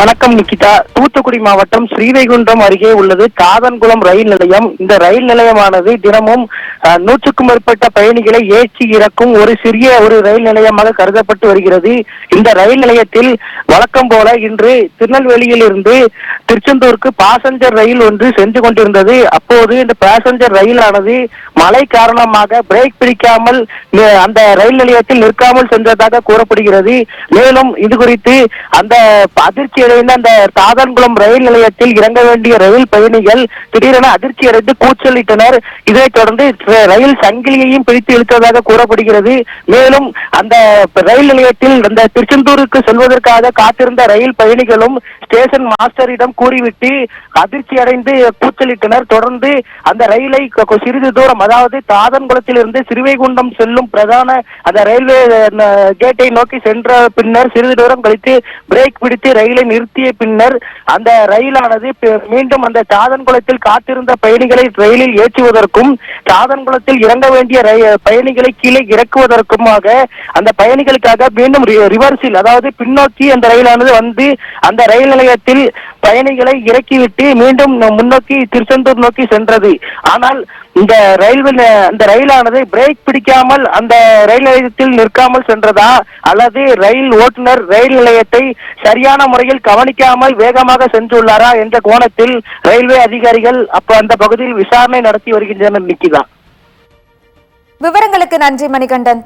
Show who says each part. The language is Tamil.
Speaker 1: வணக்கம் நிக்கிதா. தூத்துக்குடி மாவட்டம் ஸ்ரீவைகுண்டம் அருகே உள்ளது காதன்குளம் ரயில் நிலையம். இந்த ரயில் நிலையமானது தினமும் 100க்கும் மேற்பட்ட பயணிகளை ஏற்றி இறக்கும் ஒரு சிறிய ரயில் நிலையமாக கருதப்பட்டு வருகிறது. இந்த ரயில் நிலையத்தில் வழக்கம் போல இன்று திருநெல்வேலியில் இருந்து திருச்செந்தூருக்கு பாசஞ்சர் ரயில் ஒன்று சென்று கொண்டிருந்தது. அப்போது இந்த பாசஞ்சர் ரயிலானது மழை காரணமாக பிரேக் பிடிக்காமல் அந்த ரயில் நிலையத்தில் நிற்காமல் சென்றதாக கூறப்படுகிறது. மேலும் இது குறித்து அந்த அதிர்ச்சி அடைந்த அந்த சாதன்குளம் ரயில் நிலையத்தில் இறங்க வேண்டிய ரயில் பயணிகள் திடீரென அதிர்ச்சி அடைந்து கூச்சலிட்டனர். இதைத் தொடர்ந்து ரயில் சங்கிலியையும் பிடித்து இழுத்ததாக கூறப்படுகிறது. மேலும் அந்த ரயில் நிலையத்தில் அந்த திருச்செந்தூருக்கு செல்வதற்காக காத்திருந்த ரயில் பயணிகளும் ஸ்டேஷன் மாஸ்டரிடம் கூறிவிட்டு அதிர்ச்சி அடைந்து கூச்சலிட்டனர். தொடர்ந்து அந்த ரயிலை சிறிது தூரம், அதாவது தாதன்குளத்தில் இருந்து ஸ்ரீவைகுண்டம் செல்லும் பிரதான அந்த ரயில்வே கேட்டை நோக்கி சென்ற பின்னர் சிறிது தூரம் கழித்து பிரேக் பிடித்து ரயிலை நிறுத்திய பின்னர் அந்த ரயிலானது மீண்டும் அந்த சாதன்குளத்தில் காத்திருந்த பயணிகளை ரயிலில் ஏற்றுவதற்கும் சாதன்குளத்தில் இறங்க வேண்டிய பயணிகளை கீழே இறக்குவதற்குமாக அந்த பயணிகளுக்காக மீண்டும் ரிவர்ஸில், அதாவது பின்னோக்கி அந்த ரயிலானது வந்து அந்த ரயில் நிலையத்தில் பயணிகளை இறக்கிவிட்டு மீண்டும் முன்னோக்கி திருச்செந்தூர் நோக்கி சென்றது. ஆனால் இந்த ரயிலானது பிரேக் பிடிக்காமல் அந்த ரயில் நிலையத்தில் நிற்காமல் சென்றதா, அல்லது ரயில் ஓட்டுநர் ரயில் நிலையத்தை சரியான முறையில் கவனிக்காமல் வேகமாக சென்றுள்ளாரா என்ற கோணத்தில் ரயில்வே அதிகாரிகள் அந்த பகுதியில் விசாரணை நடத்தி வருகின்றனர். நிக்கிதா,
Speaker 2: விவரங்களுக்கு நன்றி மணிகண்டன்.